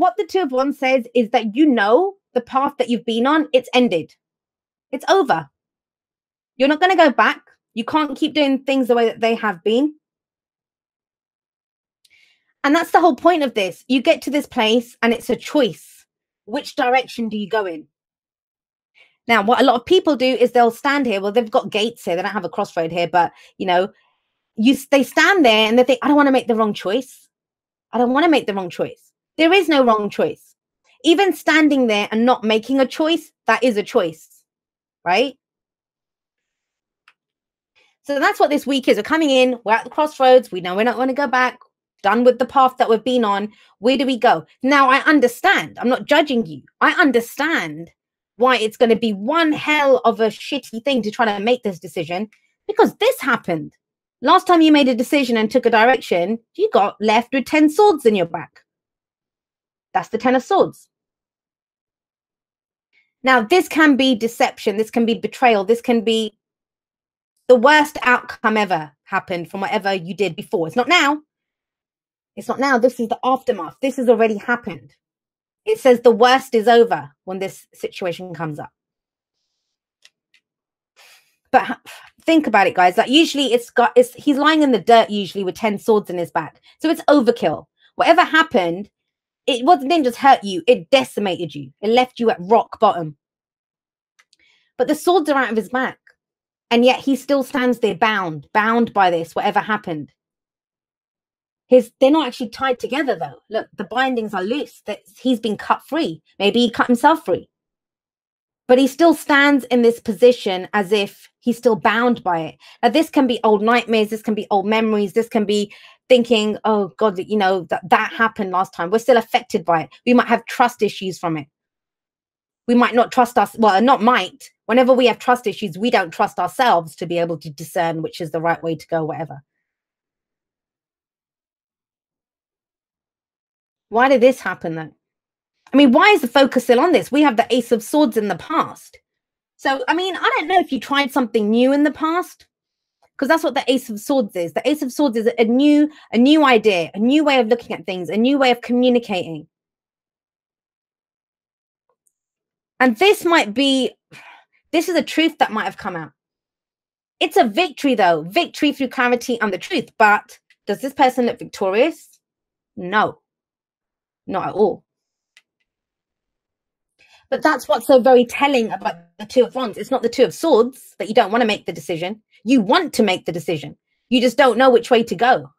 what the Two of Wands says is that you know the path that you've been on, it's ended. It's over. You're not going to go back. You can't keep doing things the way that they have been. And that's the whole point of this. You get to this place and it's a choice. Which direction do you go in? Now, what a lot of people do is they'll stand here. Well, they've got gates here. They don't have a crossroad here, but, you know, they stand there and they think, I don't want to make the wrong choice. I don't want to make the wrong choice. There is no wrong choice. Even standing there and not making a choice, that is a choice, right? So that's what this week is. We're coming in. We're at the crossroads. We know we're not going to go back. Done with the path that we've been on. Where do we go? Now, I understand. I'm not judging you. I understand why it's going to be one hell of a shitty thing to try to make this decision, because this happened. Last time you made a decision and took a direction, you got left with 10 swords in your back. That's the 10 of swords. Now, this can be deception. This can be betrayal. This can be the worst outcome ever happened from whatever you did before. It's not now. It's not now. This is the aftermath. This has already happened. It says the worst is over when this situation comes up. But think about it, guys. Like usually he's lying in the dirt usually with 10 swords in his back. So it's overkill. Whatever happened, didn't just hurt you. It decimated you. It left you at rock bottom. But the swords are out of his back. And yet he still stands there bound by this, whatever happened. They're not actually tied together, though. Look, the bindings are loose. He's been cut free. Maybe he cut himself free. But he still stands in this position as if he's still bound by it. Now, this can be old nightmares. This can be old memories. This can be thinking, oh, God, you know, that happened last time. We're still affected by it. We might have trust issues from it. We might not trust us. Well, not might. Whenever we have trust issues, we don't trust ourselves to be able to discern which is the right way to go, whatever. Why did this happen then? I mean, why is the focus still on this? We have the Ace of Swords in the past. So, I mean, I don't know if you tried something new in the past, because that's what the Ace of Swords is. The Ace of Swords is a new idea, a new way of looking at things, a new way of communicating. And this is a truth that might have come out. It's a victory, though. Victory through clarity and the truth. But does this person look victorious? No. Not at all. But that's what's so very telling about the Two of Wands. It's not the Two of Swords that you don't want to make the decision. You want to make the decision. You just don't know which way to go.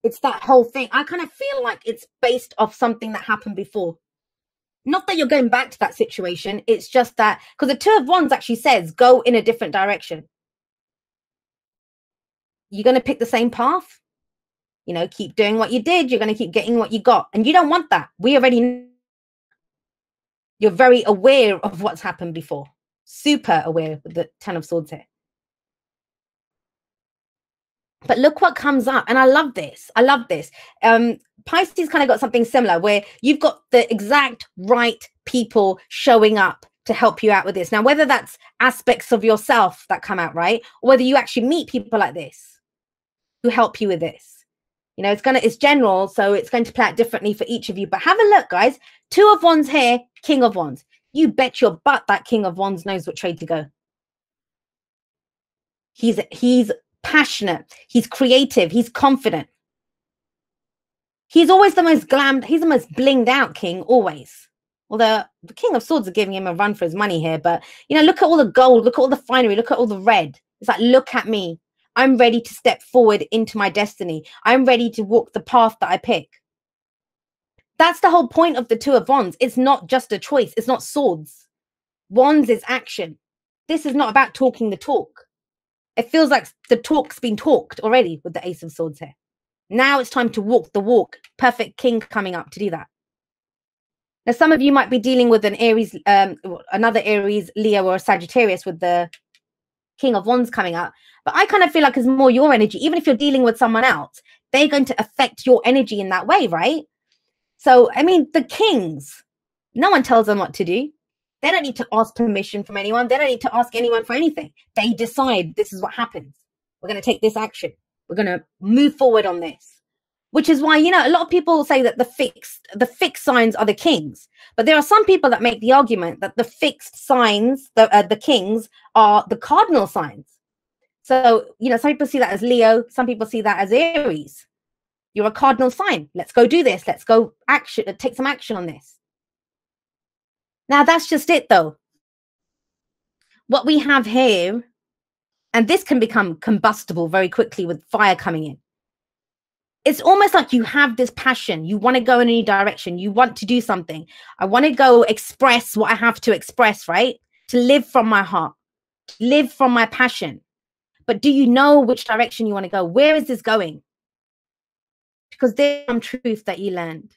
It's that whole thing. I kind of feel like it's based off something that happened before. Not that you're going back to that situation. It's just that, because the Two of Wands actually says, go in a different direction. You're going to pick the same path. You know, keep doing what you did. You're going to keep getting what you got. And you don't want that. We already know. You're very aware of what's happened before. Super aware with the Ten of Swords here. But look what comes up. And I love this. I love this. Pisces kind of got something similar where you've got the exact right people showing up to help you out with this. Now, whether that's aspects of yourself that come out, right? Or whether you actually meet people like this who help you with this. You know, it's general, so it's going to play out differently for each of you. But have a look, guys. Two of Wands here, King of Wands. You bet your butt that King of Wands knows what trade to go. He's passionate. He's creative. He's confident. He's always the most glammed. He's the most blinged out king, always. Although the King of Swords are giving him a run for his money here. But, you know, look at all the gold. Look at all the finery. Look at all the red. It's like, look at me. I'm ready to step forward into my destiny. I'm ready to walk the path that I pick. That's the whole point of the Two of Wands. It's not just a choice. It's not swords. Wands is action. This is not about talking the talk. It feels like the talk's been talked already with the Ace of Swords here. Now it's time to walk the walk. Perfect king coming up to do that. Now, some of you might be dealing with an Aries, another Aries, Leo, or a Sagittarius with the King of Wands coming up. But I kind of feel like it's more your energy. Even if you're dealing with someone else, they're going to affect your energy in that way, right? So, I mean, the kings, no one tells them what to do. They don't need to ask permission from anyone. They don't need to ask anyone for anything. They decide this is what happens. We're going to take this action. We're going to move forward on this. which is why, you know, a lot of people say that the fixed signs are the kings, but there are some people that make the argument that the fixed signs, the kings, are the cardinal signs. So, you know, some people see that as Leo, some people see that as Aries. You're a cardinal sign. Let's go do this. Let's go take some action on this. Now, that's just it, though. What we have here, and this can become combustible very quickly with fire coming in. It's almost like you have this passion. You want to go in any direction. You want to do something. I want to go express what I have to express, right? To live from my heart, live from my passion. But do you know which direction you want to go? Where is this going? Because there's some truth that you learned.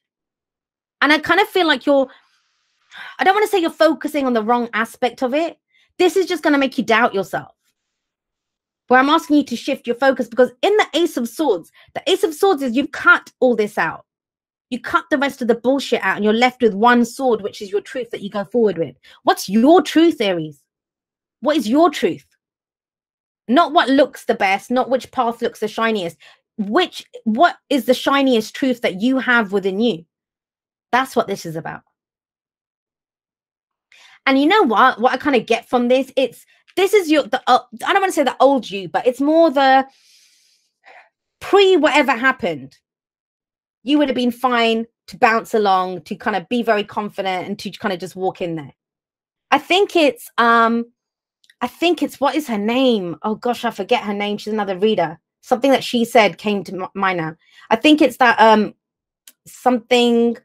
And I kind of feel like I don't want to say you're focusing on the wrong aspect of it. This is just going to make you doubt yourself. Where I'm asking you to shift your focus, because in the Ace of Swords is you've cut all this out. You cut the rest of the bullshit out and you're left with one sword, which is your truth that you go forward with. What's your truth, Aries? What is your truth? Not what looks the best, not which path looks the shiniest. What is the shiniest truth that you have within you? That's what this is about. And you know what I kind of get from this, this is I don't want to say the old you, but it's more the pre whatever happened. You would have been fine to bounce along, to kind of be very confident and to kind of just walk in there. I think it's what is her name? Oh gosh, I forget her name. She's another reader. Something that she said came to mind now. I think it's that something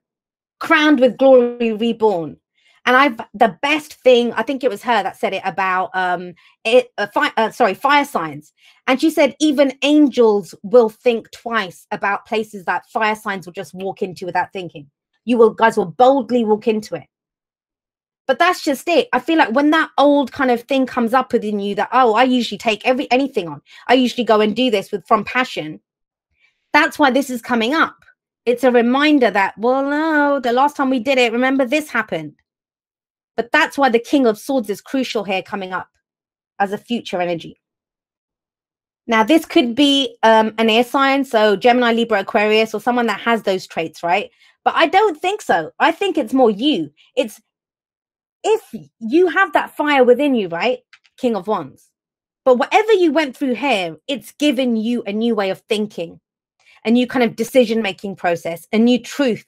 crowned with glory reborn. And the best thing, I think it was her that said it about fire signs. And she said, even angels will think twice about places that fire signs will just walk into without thinking. Guys will boldly walk into it. But that's just it. I feel like when that old kind of thing comes up within you that, oh, I usually take anything on. I usually go and do this from passion. That's why this is coming up. It's a reminder that, well, no, the last time we did it, remember this happened. But that's why the King of Swords is crucial here coming up as a future energy. Now, this could be an air sign, so Gemini, Libra, Aquarius, or someone that has those traits, right? But I don't think so. I think it's more you. It's if you have that fire within you, right? King of Wands. But whatever you went through here, it's given you a new way of thinking, a new kind of decision-making process, a new truth.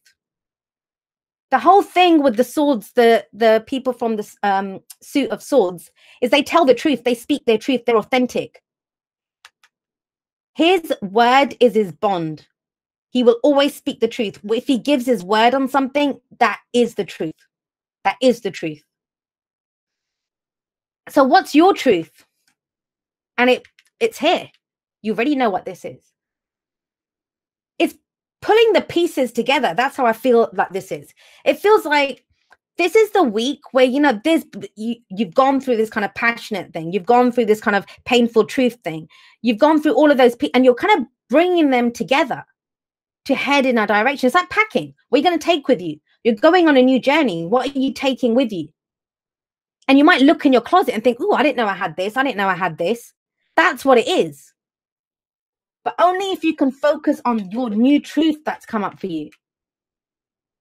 The whole thing with the swords, the people from the suit of swords, is they tell the truth. They speak their truth. They're authentic. His word is his bond. He will always speak the truth. If he gives his word on something, that is the truth. That is the truth. So what's your truth? And it's here. You already know what this is. It's pulling the pieces together. That's how I feel like this is. It feels like this is the week where, you know, you've gone through this kind of passionate thing. You've gone through this kind of painful truth thing. You've gone through all of those, and you're kind of bringing them together to head in a direction. It's like packing. What are you going to take with you? You're going on a new journey. What are you taking with you? And you might look in your closet and think, oh, I didn't know I had this. I didn't know I had this. That's what it is. But only if you can focus on your new truth that's come up for you.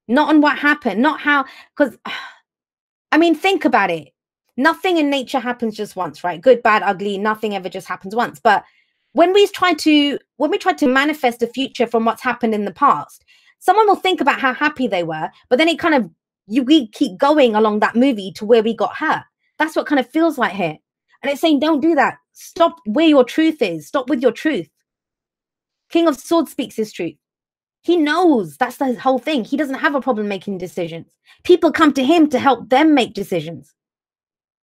Not on what happened, not how, because, I mean, think about it. Nothing in nature happens just once, right? Good, bad, ugly, nothing ever just happens once. But when we try to manifest a future from what's happened in the past, someone will think about how happy they were, but then it kind of, we keep going along that movie to where we got hurt. That's what kind of feels like here. And it's saying, don't do that. Stop where your truth is. Stop with your truth. King of Swords speaks his truth. He knows that's the whole thing. He doesn't have a problem making decisions. People come to him to help them make decisions.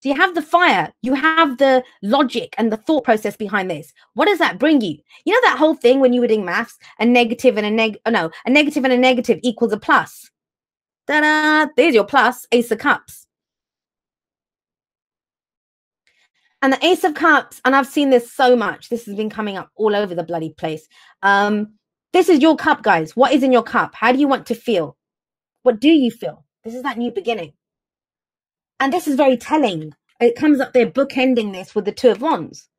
So you have the fire, you have the logic and the thought process behind this. What does that bring you? You know that whole thing when you were doing maths, a negative and a negative equals a plus. Ta-da! There's your plus, Ace of Cups. And the Ace of Cups, and I've seen this so much. This has been coming up all over the bloody place. This is your cup, guys. What is in your cup? How do you want to feel? What do you feel? This is that new beginning. And this is very telling. It comes up there bookending this with the Two of Wands.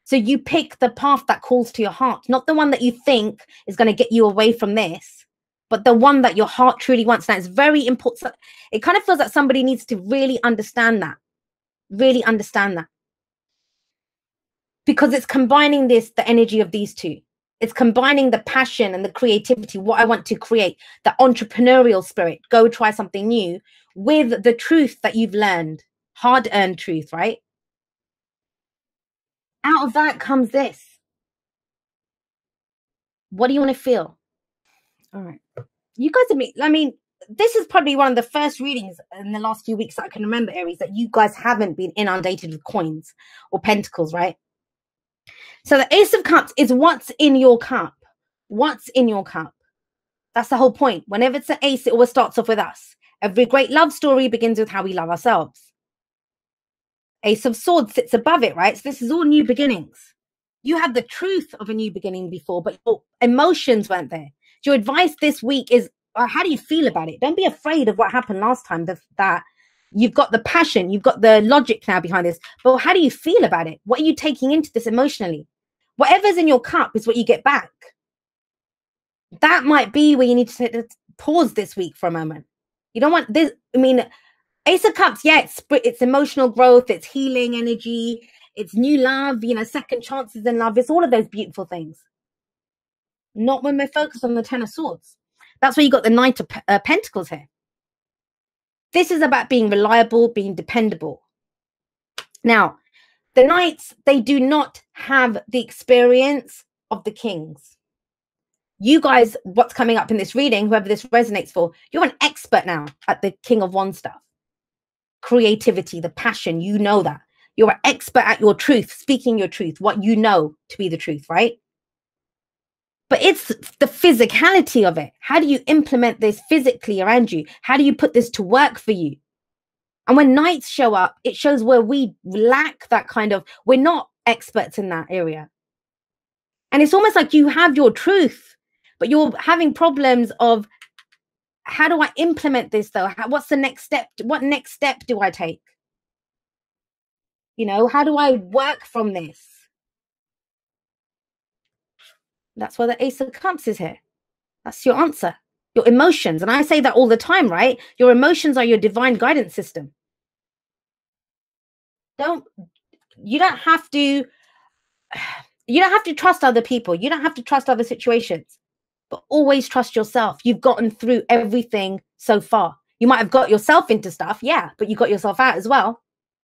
So you pick the path that calls to your heart, not the one that you think is going to get you away from this, but the one that your heart truly wants. Now, it's very important. It kind of feels like somebody needs to really understand that, because it's combining the energy of these two. It's combining the passion and the creativity, what I want to create, the entrepreneurial spirit, go try something new, with the truth that you've learned, hard-earned truth, right? Out of that comes this. What do you want to feel? All right. You guys I mean, this is probably one of the first readings in the last few weeks that I can remember, Aries, that you guys haven't been inundated with coins or pentacles, right? So the Ace of Cups is what's in your cup. What's in your cup? That's the whole point. Whenever it's an ace, it always starts off with us. Every great love story begins with how we love ourselves. Ace of Swords sits above it, right? So this is all new beginnings. You had the truth of a new beginning before, but your emotions weren't there. Your advice this week is, how do you feel about it? Don't be afraid of what happened last time, that you've got the passion, you've got the logic now behind this. But how do you feel about it? What are you taking into this emotionally? Whatever's in your cup is what you get back. That might be where you need to pause this week for a moment. You don't want this. I mean, Ace of Cups, yeah, it's emotional growth, it's healing energy, it's new love, you know, second chances in love. It's all of those beautiful things. Not when we're focused on the Ten of Swords. That's where you got the Knight of Pentacles here. This is about being reliable, being dependable. Now, the Knights, they do not have the experience of the Kings. You guys, what's coming up in this reading, whoever this resonates for, you're an expert now at the King of Wands stuff. Creativity, the passion, you know that. You're an expert at your truth, speaking your truth, what you know to be the truth, right? But it's the physicality of it. How do you implement this physically around you? How do you put this to work for you? And when Knights show up, it shows where we lack that kind of, we're not experts in that area. And it's almost like you have your truth, but you're having problems of, how do I implement this though? What's the next step? What next step do I take? You know, how do I work from this? That's why the Ace of Cups is here. That's your answer. Your emotions. And I say that all the time, right? Your emotions are your divine guidance system. You don't have to trust other people. You don't have to trust other situations, but always trust yourself. You've gotten through everything so far. You might have got yourself into stuff, yeah, but you got yourself out as well.